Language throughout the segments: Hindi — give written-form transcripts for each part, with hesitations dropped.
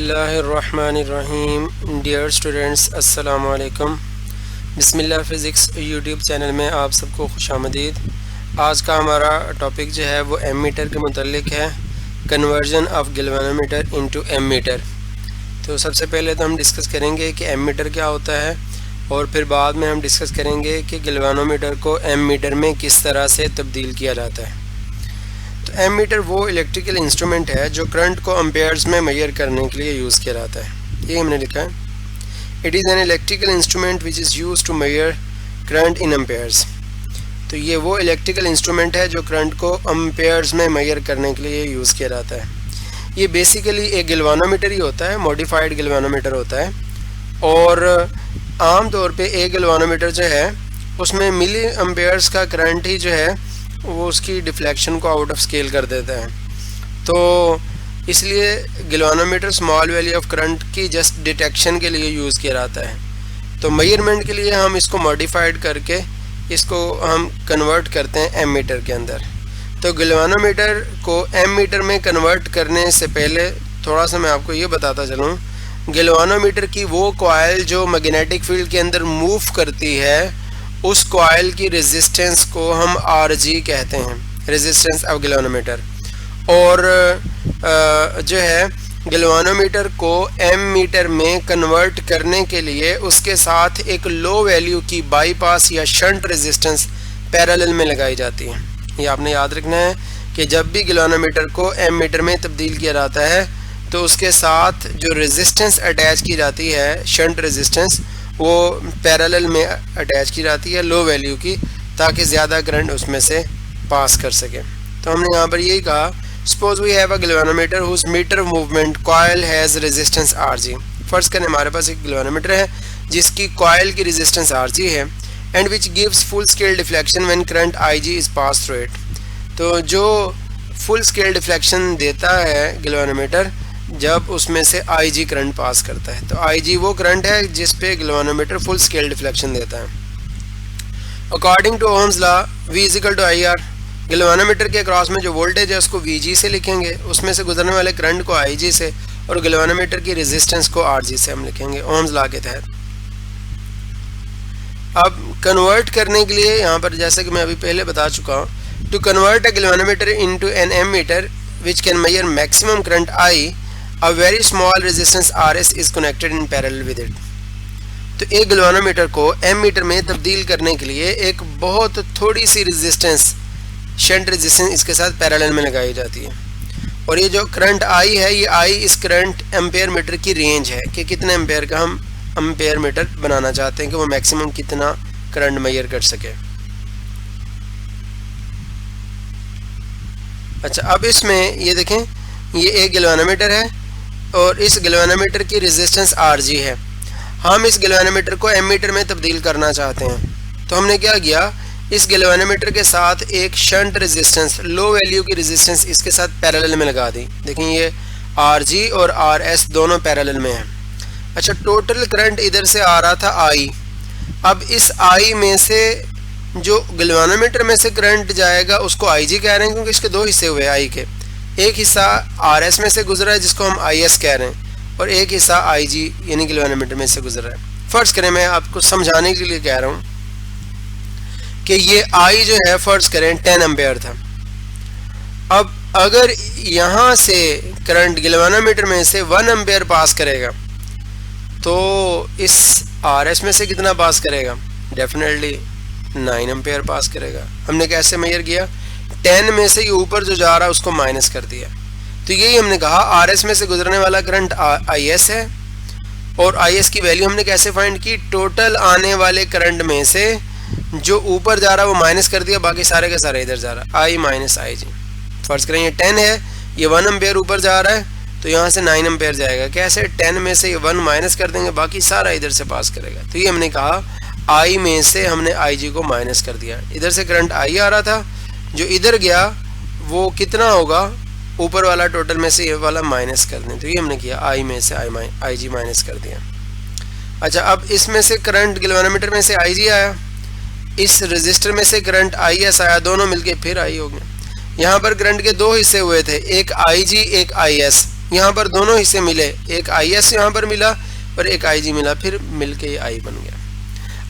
बिस्मिल्लाहिर्रहमानिर्रहीम। डियर स्टूडेंट्स, अस्सलामु अलैकुम। बिस्मिल्लाह फ़िज़िक्स यूट्यूब चैनल में आप सबको खुशामदीद। आज का हमारा टॉपिक जो है वो एमीटर के मुतल्लिक है, conversion of galvanometer into ammeter. तो सबसे पहले तो हम डिस्कस करेंगे कि एमीटर क्या होता है और फिर बाद में हम डिस्कस करेंगे कि गैल्वेनोमीटर को एमीटर में किस तरह से तब्दील किया जाता है। तो एमीटर वो इलेक्ट्रिकल इंस्ट्रूमेंट है जो करंट को एम्पेयर्स में मेजर करने के लिए यूज़ किया जाता है। ये हमने लिखा है, it is an electrical instrument which is use to measure current in amperes. तो ये वो इलेक्ट्रिकल इंस्ट्रूमेंट है जो करंट को एम्पेयर्स में मेजर करने के लिए यूज़ किया जाता है। ये बेसिकली एक गैल्वेनोमीटर ही होता है, मॉडिफाइड गैल्वेनोमीटर होता है। और आम तौर पे एक गैल्वेनोमीटर जो है उसमें मिली एम्पेयर्स का करंट ही जो है वो उसकी डिफ्लेक्शन को आउट ऑफ स्केल कर देता है। तो इसलिए galvanometer small value of current की जस्ट डिटेक्शन के लिए यूज़ किया जाता है। तो मेजरमेंट के लिए हम इसको मॉडिफाइड करके इसको हम कन्वर्ट करते हैं एमीटर के अंदर। तो गैल्वेनोमीटर को एमीटर में कन्वर्ट करने से पहले थोड़ा सा मैं आपको ये बताता चलूँ, गैल्वेनोमीटर की वो कॉइल जो मैग्नेटिक फील्ड के अंदर मूव करती है उस कॉइल की रेजिस्टेंस को हम RG कहते हैं, रेजिस्टेंस ऑफ गैल्वेनोमीटर। और जो है गैल्वेनोमीटर को एमीटर में कन्वर्ट करने के लिए उसके साथ एक लो वैल्यू की बाईपास या शंट रेजिस्टेंस पैरेलल में लगाई जाती है। ये आपने याद रखना है कि जब भी गैल्वेनोमीटर को एमीटर में तब्दील किया जाता है तो उसके साथ जो रेजिस्टेंस अटैच की जाती है, शंट रेजिस्टेंस, वो पैरेलल में अटैच की जाती है लो वैल्यू की, ताकि ज़्यादा करंट उसमें से पास कर सके। तो हमने यहाँ पर यही कहा, suppose we have a galvanometer whose meter movement coil has resistance RG। First करें हमारे पास एक गैल्वेनोमीटर है जिसकी कॉइल की रेजिस्टेंस RG है, and which gives full scale deflection when current IG is pass through it. तो जो फुल स्केल डिफ्लेक्शन देता है गैल्वेनोमीटर जब उसमें से IG करंट पास करता है। तो IG वो करंट है जिस पे गैल्वेनोमीटर फुल स्केल डिफ्लेक्शन देता है। According to Ohm's law V is equal to IR, galvanometer के अक्रॉस में जो वोल्टेज है उसको VG से लिखेंगे, उसमें से गुजरने वाले करंट को IG से, और गैल्वेनोमीटर की रेजिस्टेंस को RG से हम लिखेंगे ओम्स लॉ के तहत। अब कन्वर्ट करने के लिए यहाँ पर जैसे कि मैं अभी पहले बता चुका हूँ, to convert a galvanometer into an ammeter which can measure maximum current I, a very small resistance RS is connected in parallel with it। तो एक गैल्वेनोमीटर को एमीटर में तब्दील करने के लिए एक बहुत थोड़ी सी रेजिस्टेंस, शंट रेजिस्टेंस, इसके साथ पैरेलल में लगाई जाती है। और ये जो करंट I है, ये I इस करंट एम्पेयर मीटर की रेंज है कि कितने एम्पेयर का हम एम्पेयर मीटर बनाना चाहते हैं कि वो मैक्सिमम कितना करंट मेजर कर सके। अच्छा, अब इसमें ये देखें, ये एक गैल्वेनोमीटर है और इस गैल्वेनोमीटर की रेजिस्टेंस RG है। हम इस गैल्वेनोमीटर को एमीटर में तब्दील करना चाहते हैं। तो हमने क्या किया, इस गैल्वेनोमीटर के साथ एक शंट रेजिस्टेंस, लो वैल्यू की रेजिस्टेंस इसके साथ पैरेलल में लगा दी। देखें ये RG और RS दोनों पैरेलल में हैं। अच्छा, टोटल करंट इधर से आ रहा था I। अब इस I में से जो गैल्वेनोमीटर में से करंट जाएगा उसको IG कह रहे हैं क्योंकि इसके दो हिस्से हुए I के। एक हिस्सा RS में से गुजरा है जिसको हम IS कह रहे हैं, और एक हिस्सा IG यानी गैल्वेनोमीटर में से गुजरा है। फर्ज करें, मैं आपको समझाने के लिए कह रहा हूं कि ये I जो है फर्ज करें 10 एम्पेयर था। अब अगर यहां से करंट गैल्वेनोमीटर में से 1 एम्पेयर पास करेगा तो इस RS में से कितना पास करेगा? डेफिनेटली 9 एम्पेयर पास करेगा। हमने कैसे मेजर किया? 10 में से ये ऊपर जो जा रहा है उसको माइनस कर दिया। तो यही हमने कहा RS में से गुजरने वाला करंट IS है, और IS की वैल्यू हमने कैसे फाइंड की? टोटल आने वाले करंट में से जो ऊपर जा रहा है वो माइनस कर दिया, बाकी सारे के सारे इधर जा रहा है, I माइनस IG। फर्ज करें ये 10 है, ये 1 एम्पेयर ऊपर जा रहा है तो यहाँ से 9 एम्पेयर जाएगा। कैसे? 10 में से ये 1 माइनस कर देंगे, बाकी सारा इधर से पास करेगा। तो ये हमने कहा I में से हमने IG को माइनस कर दिया। इधर से करंट I आ रहा था, जो इधर गया वो कितना होगा? ऊपर वाला टोटल में से ये वाला माइनस कर दें। तो ये हमने किया, I में से IG माइनस कर दिया। अच्छा, अब इसमें से करंट गैल्वेनोमीटर में से IG आया, इस रजिस्टर में से करंट IS आया, दोनों मिलके फिर I हो गए। यहाँ पर करंट के दो हिस्से हुए थे, एक IG एक IS। यहाँ पर दोनों हिस्से मिले, एक आई एस यहाँ पर मिला और एक आई जी मिला, फिर मिल के ये आई बन गया।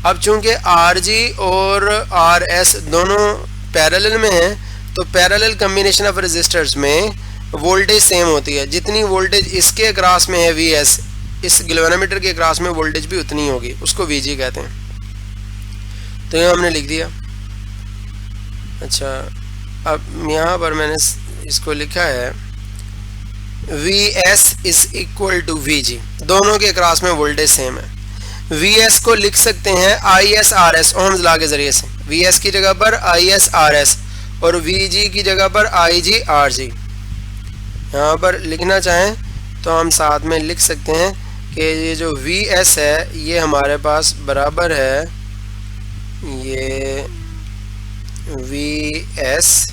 अब चूंकि आर जी और आर एस दोनों पैरेलल में हैं, तो पैरेलल कम्बिनेशन ऑफ रेजिस्टर्स में वोल्टेज सेम होती है। जितनी वोल्टेज इसके अक्रॉस में है वी एस, इस गैल्वेनोमीटर के अक्रॉस में वोल्टेज भी उतनी होगी, उसको वी जी कहते हैं। तो ये हमने लिख दिया। अच्छा, अब यहाँ पर मैंने इसको लिखा है V S is equal to V G, दोनों के अक्रॉस में वोल्टेज सेम है। वी एस को लिख सकते हैं I S R S Ohm's law के जरिए से, वी एस की जगह पर आई एस आर एस और वी जी की जगह पर आई जी आर जी। यहाँ पर लिखना चाहें तो हम साथ में लिख सकते हैं कि ये जो वी एस है ये हमारे पास बराबर है, ये वी एस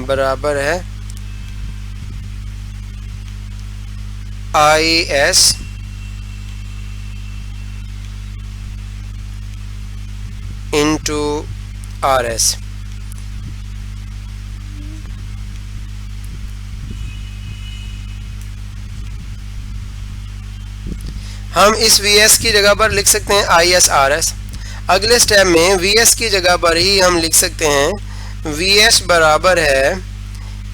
बराबर है I S into R S. हम इस वी एस की जगह पर लिख सकते हैं आई एस आर एस। अगले स्टेप में वी एस की जगह पर ही हम लिख सकते हैं वी एस बराबर है,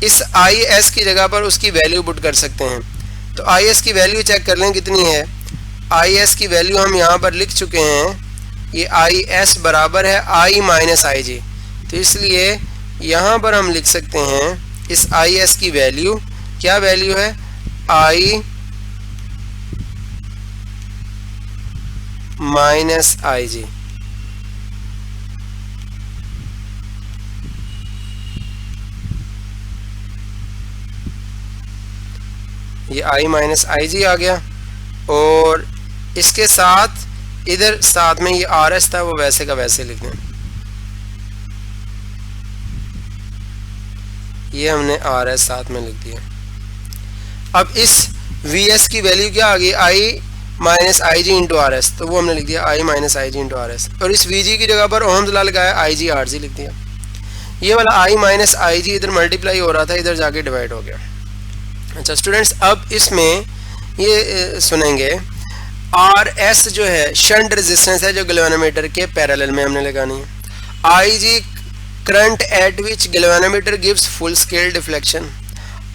इस आई एस की जगह पर उसकी वैल्यू पुट कर सकते हैं। तो आई एस की वैल्यू चेक कर लें कितनी है। आई एस की वैल्यू हम यहाँ पर लिख चुके हैं, ये आई एस बराबर है आई माइनस आई जी। तो इसलिए यहाँ पर हम लिख सकते हैं इस आई एस की वैल्यू, क्या वैल्यू है, आई माइनस आई जी। ये आई माइनस आई जी आ गया और इसके साथ इधर साथ में ये आर एस था वो वैसे का वैसे लिख दें। ये हमने आर एस साथ में लिख दिया। अब इस वी एस की वैल्यू क्या आ गई, आई माइनस आई जी इंटू आर एस, तो वो हमने लिख दिया आई minus I ji into are S. और इस वी जी की जगह पर ओम्स लॉ लगाया, आई जी आर जी लिख दिया। ये वाला आई माइनस आई जी इधर मल्टीप्लाई हो रहा था, इधर जाके डिवाइड हो गया। अच्छा स्टूडेंट्स, अब इसमें ये सुनेंगे आर एस जो है शंट रेजिस्टेंस है जो गैल्वेनोमीटर के पैरेलल में हमने लगानी है। I G current at which galvanometer gives full scale deflection.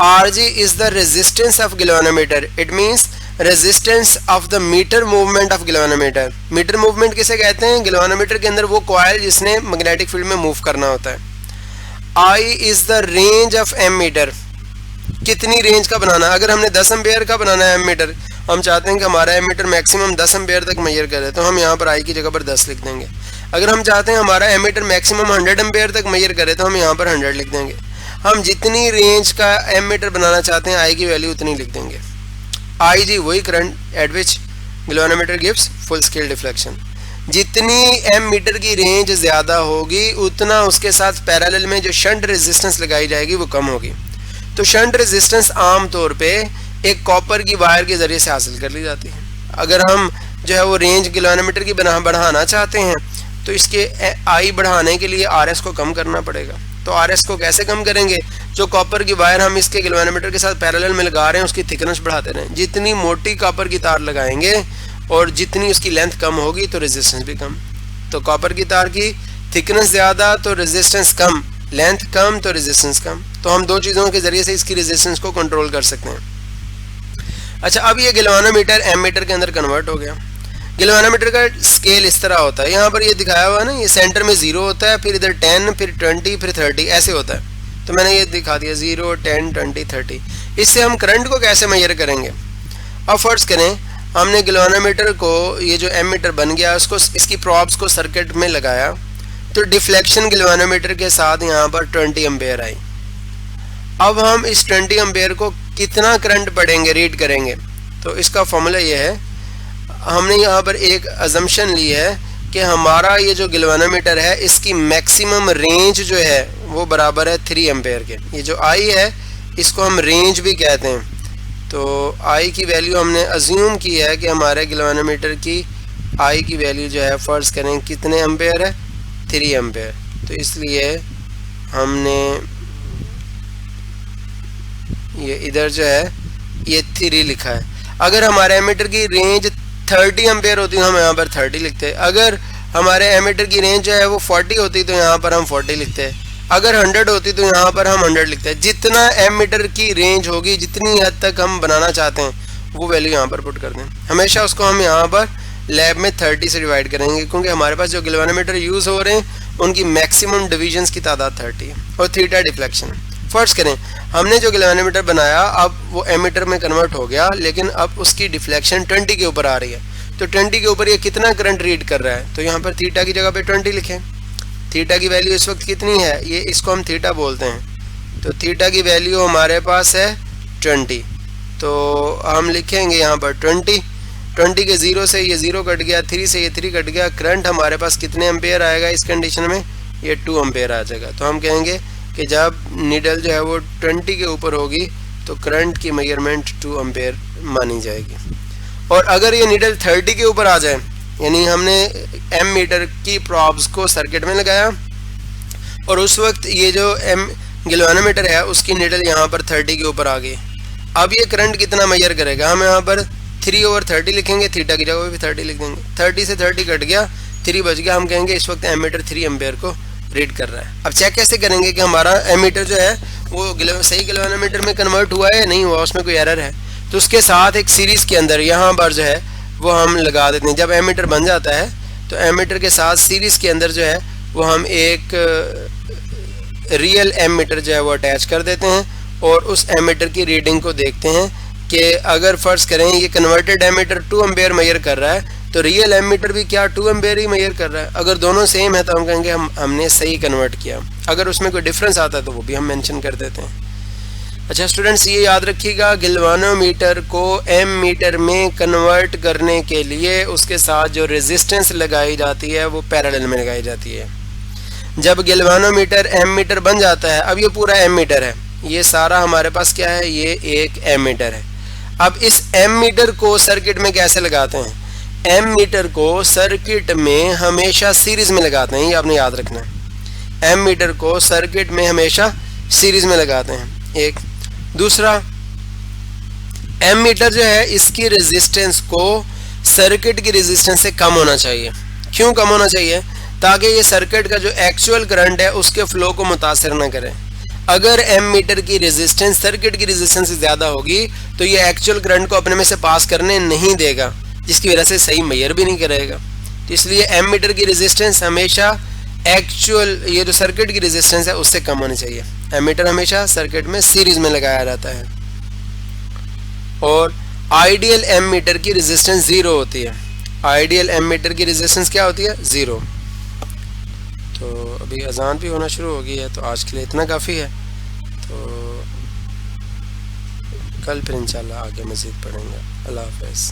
R G is the resistance of galvanometer, it means resistance of the meter movement of galvanometer. Meter movement किसे कहते हैं, गैल्वेनोमीटर के अंदर वो कॉइल जिसने मैग्नेटिक फील्ड में मूव करना होता है। I is the range of ammeter, कितनी रेंज का बनाना, अगर हमने 10 एम्पेयर का बनाना है एम मीटर, हम चाहते हैं कि हमारा एम मीटर मैक्सिमम 10 एम्पेयर तक मेजर करे, तो हम यहाँ पर आई की जगह पर 10 लिख देंगे। अगर हम चाहते हैं हमारा एम मीटर मैक्सिमम 100 एम्पेयर तक मेजर करे, तो हम यहाँ पर 100 लिख देंगे। हम जितनी रेंज का एम मीटर बनाना चाहते हैं आई की वैल्यू उतनी लिख देंगे। आई जी वही current at which galvanometer gives full scale deflection. जितनी एम मीटर की रेंज ज़्यादा होगी उतना उसके साथ पैरेलल में जो शंट रेजिस्टेंस लगाई जाएगी वो कम होगी। तो शंट रेजिस्टेंस आम तौर पे एक कॉपर की वायर के ज़रिए से हासिल कर ली जाती है। अगर हम जो है वो रेंज गैल्वेनोमीटर की बढ़ाना चाहते हैं तो इसके आई बढ़ाने के लिए आर एस को कम करना पड़ेगा। तो आर एस को कैसे कम करेंगे, जो कॉपर की वायर हम इसके गैल्वेनोमीटर के साथ पैरेलल में लगा रहे हैं उसकी थिकनेस बढ़ाते रहें। जितनी मोटी कॉपर की तार लगाएंगे और जितनी उसकी लेंथ कम होगी तो रेजिस्टेंस भी कम। तो कॉपर की तार की थिकनेस ज़्यादा तो रेजिस्टेंस कम, लेंथ कम तो रेजिस्टेंस कम। तो हम दो चीज़ों के ज़रिए से इसकी रेजिस्टेंस को कंट्रोल कर सकते हैं। अच्छा, अब ये गैल्वेनोमीटर एम मीटर के अंदर कन्वर्ट हो गया। गैल्वेनोमीटर का स्केल इस तरह होता है, यहाँ पर ये दिखाया हुआ है ना, ये सेंटर में 0 होता है, फिर इधर 10, फिर 20, फिर 30 ऐसे होता है। तो मैंने ये दिखा दिया 0, 10, 20, 30। इससे हम करंट को कैसे मेजर करेंगे। अब फर्ज करें हमने गैल्वेनोमीटर को, ये जो एम मीटर बन गया उसको, इसकी प्रॉब्स को सर्किट में लगाया, तो डिफ्लेक्शन गैल्वेनोमीटर के साथ यहाँ पर 20 एम्पेयर आई। अब हम इस 20 एम्पेयर को कितना करंट पढ़ेंगे, रीड करेंगे, तो इसका फॉर्मूला ये है, हमने यहाँ पर एक अजम्पशन ली है कि हमारा ये जो गैल्वेनोमीटर है इसकी मैक्सिमम रेंज जो है वो बराबर है 3 एम्पेयर के। ये जो आई है इसको हम रेंज भी कहते हैं। तो आई की वैल्यू हमने अज्यूम की है कि हमारे गैल्वेनोमीटर की आई की वैल्यू जो है फ़र्ज़ करें कितने एम्पेयर है, 3 एम्पेयर। तो इसलिए हमने ये इधर जो है ये 3 लिखा है। अगर हमारे एमीटर की रेंज 30 एम्पेयर होती तो हम यहाँ पर 30 लिखते। अगर हमारे एमीटर की रेंज जो है वो 40 होती तो यहाँ पर हम 40 लिखते। अगर 100 होती तो यहाँ पर हम 100 लिखते हैं। जितना एमीटर की रेंज होगी, जितनी हद तक हम बनाना चाहते हैं, वो वैल्यू यहाँ पर पुट कर दें। हमेशा उसको हम यहाँ पर लैब में 30 से डिवाइड करेंगे, क्योंकि हमारे पास जो गैल्वेनोमीटर यूज़ हो रहे हैं उनकी मैक्सिमम डिविजन्स की तादाद 30 है। और थीटा डिफ्लेक्शन, फर्ज करें हमने जो गैल्वेनोमीटर बनाया अब वो एमीटर में कन्वर्ट हो गया, लेकिन अब उसकी डिफ्लेक्शन 20 के ऊपर आ रही है। तो 20 के ऊपर ये कितना करंट रीड कर रहा है, तो यहाँ पर थीटा की जगह पे 20 लिखें। थीटा की वैल्यू इस वक्त कितनी है, ये इसको हम थीटा बोलते हैं। तो थीटा की वैल्यू हमारे पास है 20, तो हम लिखेंगे यहाँ पर 20 के 0 से ये 0 कट गया, 3 से ये 3 कट गया। करंट हमारे पास कितने एम्पेयर आएगा इस कंडीशन में, ये 2 एम्पेयर आ जाएगा। तो हम कहेंगे कि जब नीडल जो है वो 20 के ऊपर होगी तो करंट की मेजरमेंट 2 एम्पेयर मानी जाएगी। और अगर ये नीडल 30 के ऊपर आ जाए, यानी हमने एम मीटर की प्रॉब्स को सर्किट में लगाया और उस वक्त ये जो गैल्वेनोमीटर है उसकी नीडल यहाँ पर 30 के ऊपर आ गई, अब ये करंट कितना मेजर करेगा, हम यहाँ पर 3/30 लिखेंगे, थीटा की जगह भी 30 लिख देंगे। 30 से 30 कट गया, 3 बच गया। हम कहेंगे इस वक्त एमीटर 3 एम्पेयर को रीड कर रहा है। अब चेक कैसे करेंगे कि हमारा एमीटर जो है वो सही गैल्वेनोमीटर में कन्वर्ट हुआ है या नहीं हुआ, उसमें कोई एरर है। तो उसके साथ एक सीरीज़ के अंदर यहाँ पर जो है वो हम लगा देते हैं। जब एमीटर बन जाता है तो एमीटर के साथ सीरीज़ के अंदर जो है वो हम एक रियल एमीटर जो है वो अटैच कर देते हैं और उस एमीटर की रीडिंग को देखते हैं कि अगर फ़र्ज़ करें ये कन्वर्टेड एमीटर 2 एम्पेयर मेजर कर रहा है तो रियल एमीटर भी क्या 2 एम्पेयर ही मेजर कर रहा है। अगर दोनों सेम है तो हम कहेंगे हमने सही कन्वर्ट किया। अगर उसमें कोई डिफरेंस आता है तो वो भी हम मेंशन कर देते हैं। अच्छा स्टूडेंट्स, ये याद रखिएगा गैल्वेनोमीटर को एम मीटर में कन्वर्ट करने के लिए उसके साथ जो रेजिस्टेंस लगाई जाती है वो पैरेलल में लगाई जाती है। जब गैल्वेनोमीटर एम मीटर बन जाता है, अब ये पूरा एम मीटर है, ये सारा हमारे पास क्या है, ये एक एम मीटर है। अब इस एम मीटर को सर्किट में कैसे लगाते हैं, एम मीटर को सर्किट में हमेशा सीरीज में लगाते हैं, ये आपने याद रखना है। एम मीटर को सर्किट में हमेशा सीरीज में लगाते हैं। एक दूसरा, एम मीटर जो है इसकी रेजिस्टेंस को सर्किट की रेजिस्टेंस से कम होना चाहिए। क्यों कम होना चाहिए, ताकि ये सर्किट का जो एक्चुअल करंट है उसके फ्लो को मुतासर न करे। अगर एम मीटर की रेजिस्टेंस सर्किट की रेजिस्टेंस से ज़्यादा होगी तो ये एक्चुअल करंट को अपने में से पास करने नहीं देगा, जिसकी वजह से सही मेजर भी नहीं करेगा। तो इसलिए एम मीटर की रेजिस्टेंस हमेशा एक्चुअल ये जो सर्किट की रेजिस्टेंस है उससे कम होनी चाहिए। एमीटर हमेशा सर्किट में सीरीज में लगाया जाता है। और आइडियल एम मीटर की रेजिस्टेंस 0 होती है। आइडियल एम मीटर की रेजिस्टेंस क्या होती है, 0। तो अभी अजान भी होना शुरू हो गई है, तो आज के लिए इतना काफ़ी है। तो कल फिर इंशाल्लाह आगे मज़ीद पढ़ेंगे। अल्लाह हाफ़िज़।